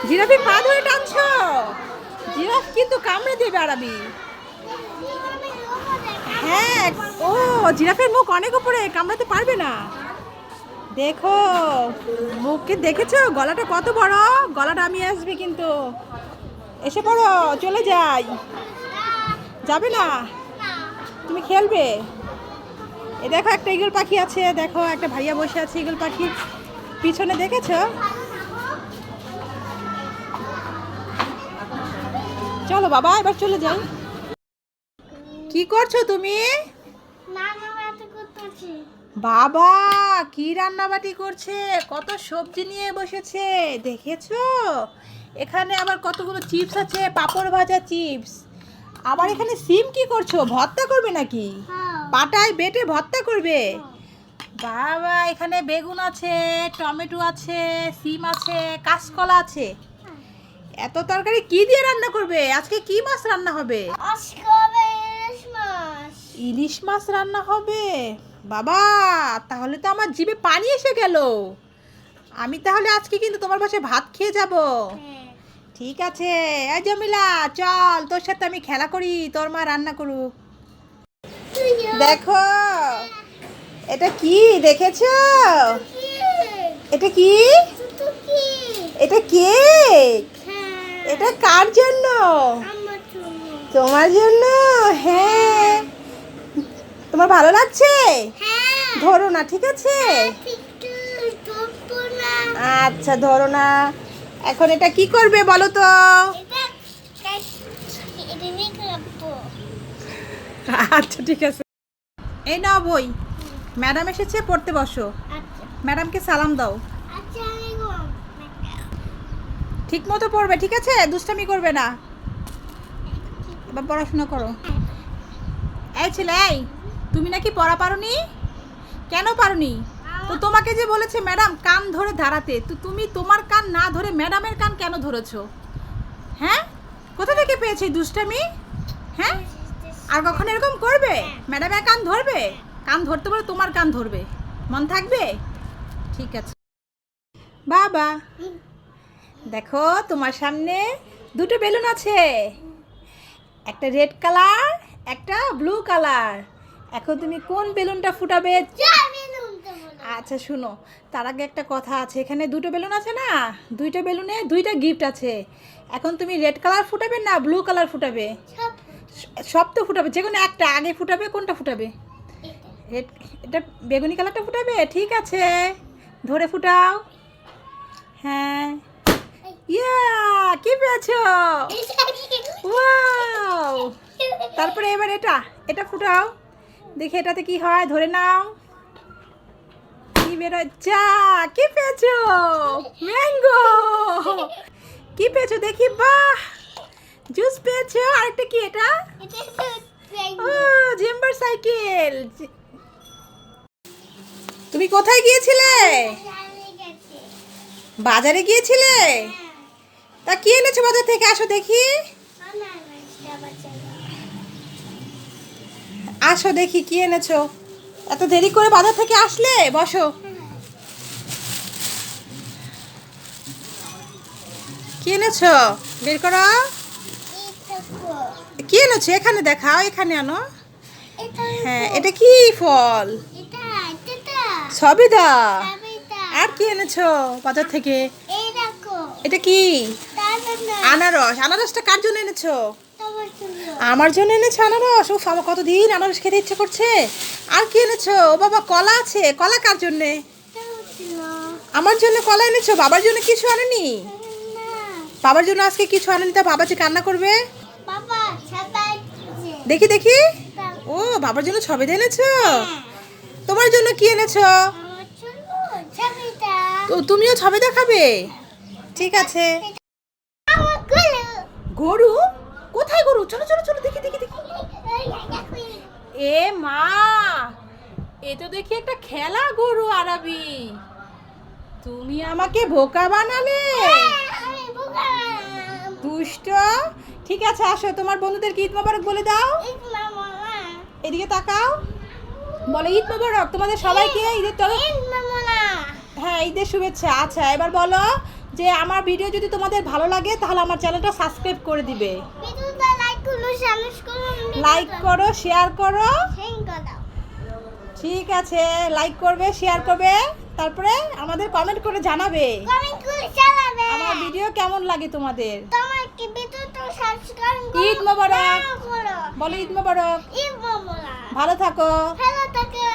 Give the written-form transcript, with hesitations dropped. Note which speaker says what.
Speaker 1: জিরাফের পা ধরে টানছো? জিরাফ কিন্তু কামড়ে দেবে আরাবি। হ্যাঁ, ও জিরাফের মুখ অনেক উপরে, কামড়াতে পারবে না। দেখো মুখকে দেখেছো, গলাটা কত বড়, গলাটা আমি আসবে কিন্তু। এসে পড়ো, চলে যাই। যাবে না? তুমি খেলবে? এ দেখো একটা ঈগল পাখি আছে, দেখো একটা ভাইয়া বসে আছে ঈগল পাখির পিছনে, দেখেছো? চলো বাবা এবার চলে যাই। কি করছো তুমি? বাবা কি রান্নাবাটি করছে, কত সবজি নিয়ে বসেছে দেখেছো? এখানে আবার কতগুলো চিপস আছে, পাঁপড় ভাজা চিপস। আবার এখানে সিম কি করছো, ভর্তা করবে নাকি? পাটায় বেটে ভর্তা করবে? বাবা এখানে বেগুন আছে, টমেটো আছে, সিম আছে, কাঁচকলা আছে। এত তরকারি কি দিয়ে রান্না করবে? আজকে কি মাছ রান্না হবে? ইলিশ মাছ রান্না হবে। বাবা তাহলে তো আমার জিভে পানি এসে গেল। আমি তাহলে আজকে কিন্তু তোমার বাসায় ভাত খেয়ে যাব। ঠিক আছে, এই জমিলা চল, তোর সাথে আমি খেলা করি, তোর মা রান্না করুক। দেখো এটা কি, দেখেছো? এটা কি? এটা কেক। এটা কার জন্য? তোমার জন্য। হ্যাঁ, তোমার ভালো লাগছে? ধরো না, ঠিক আছে? আচ্ছা ধরো না। এখন এটা কি করবে বলো তো? আচ্ছা ঠিক আছে, এই নাও বই। ম্যাডাম এসেছে, পড়তে বসো। ম্যাডামকে সালাম দাও। ঠিক মতো পড়বে, ঠিক আছে? দুষ্টামি করবে না। এবার পড়াশোনা করো। এই ছেলে, এই তুমি নাকি পড়া পারোনি? কেন পারোনি? তো তোমাকে যে বলেছে ম্যাডাম কান ধরে দাঁড়াতে, তো তুমি তোমার কান না ধরে ম্যাডামের কান কেন ধরেছো? হ্যাঁ, কোথা থেকে পেয়েছে দুষ্টামি? হ্যাঁ, আর কখন এরকম করবে? ম্যাডামের কান ধরবে? কান ধরতে বলে তোমার কান ধরবে, মন থাকবে? ঠিক আছে বাবা। দেখো তোমার সামনে দুটো বেলুন আছে, একটা রেড কালার, একটা ব্লু কালার। এখন তুমি কোন বেলুনটা ফুটাবে? আচ্ছা শুনো, তার আগে একটা কথা আছে, এখানে দুটো বেলুন আছে না, দুইটা বেলুনে দুইটা গিফট আছে। এখন তুমি রেড কালার ফুটাবে না ব্লু কালার ফুটাবে? সব তো ফুটাবে, যে কোনো একটা আগে ফুটাবে। কোনটা ফুটাবে? রেড, এটা বেগুনি কালারটা ফুটাবে। ঠিক আছে, ধরে ফুটাও। হ্যাঁ, ইয়া কি পেয়েছো? ওয়াও, তারপরে এবার এটা এটা ফুটাও, দেখি এটাতে কি হয়, ধরে নাও। কি বেরোয়? চা, কি পেয়েছো? ম্যাঙ্গো। কি পেয়েছো দেখি? বাহ, জুস পেয়েছো। আরেকটা কি এটা? ও জেম্বার সাইকেল। তুমি কোথায় গিয়েছিলে? বাজারে গিয়েছিলে? তা কি এনেছো বাজার থেকে? আসো দেখি, আসো দেখি কি এনেছো। এত দেরি করে বাজার থেকে আসলে, বসো। কি এনেছো বের করো। কি এনেছো এখানে দেখাও, এখানে আনো। হ্যাঁ, এটা কি ফল? সবেদা। আর কি এনেছো বাজার থেকে? এটা কি? আনারস। আনারসটা কার জন্য এনেছো? আমার জন্য এনেছো আনারস? ও আমার কতদিন আনারস খেতে ইচ্ছে করছে। আর কি এনেছো? ও বাবা কলা আছে। কলা কার জন্যে? আমার জন্য কলা এনেছো, বাবার জন্য কিছু আনেনি? বাবার জন্য আজকে কিছু আনেনি, তা বাবা যে কান্না করবে। দেখি দেখি, ও বাবার জন্য সবেদা এনেছো। তোমার জন্য কি এনেছো? তো তুমিও সবেদা খাবে? ঠিক আছে। গরু? কোথায় গরু? চলো চলো চলো, দেখি দেখি দেখি। এ মা, এ তো দেখি একটা খেলা গরু আরাবি। তুমি আমাকে বোকা বানালে, দুষ্ট। ঠিক আছে আসো, তোমার বন্ধুদেরকে ঈদ মোবারক বলে দাও। এদিকে তাকাও, বলো ঈদ মোবারক তোমাদের সবাইকে। ঈদের তরফ, হ্যাঁ ঈদের শুভেচ্ছা। আচ্ছা এবার বলো যে আমার ভিডিও যদি তোমাদের ভালো লাগে তাহলে আমার চ্যানেলটা সাবস্ক্রাইব করে দিবে।
Speaker 2: ভিডিওটা লাইক করো, শেয়ার করো,
Speaker 1: লাইক করো, শেয়ার করো।
Speaker 2: হ্যাঁ দাও।
Speaker 1: ঠিক আছে, লাইক করবে, শেয়ার করবে, তারপরে আমাদের কমেন্ট করে জানাবে
Speaker 2: কমেন্ট করে চালাবে
Speaker 1: আমার ভিডিও কেমন লাগে তোমাদের।
Speaker 2: তোমার কি ভিডিওটা সাবস্ক্রাইব করো।
Speaker 1: ঈদ মোবারক।
Speaker 2: করো।
Speaker 1: বলো ঈদ মোবারক।
Speaker 2: ঈদ মোবারক।
Speaker 1: ভালো থাকো।
Speaker 2: ভালো থাকো।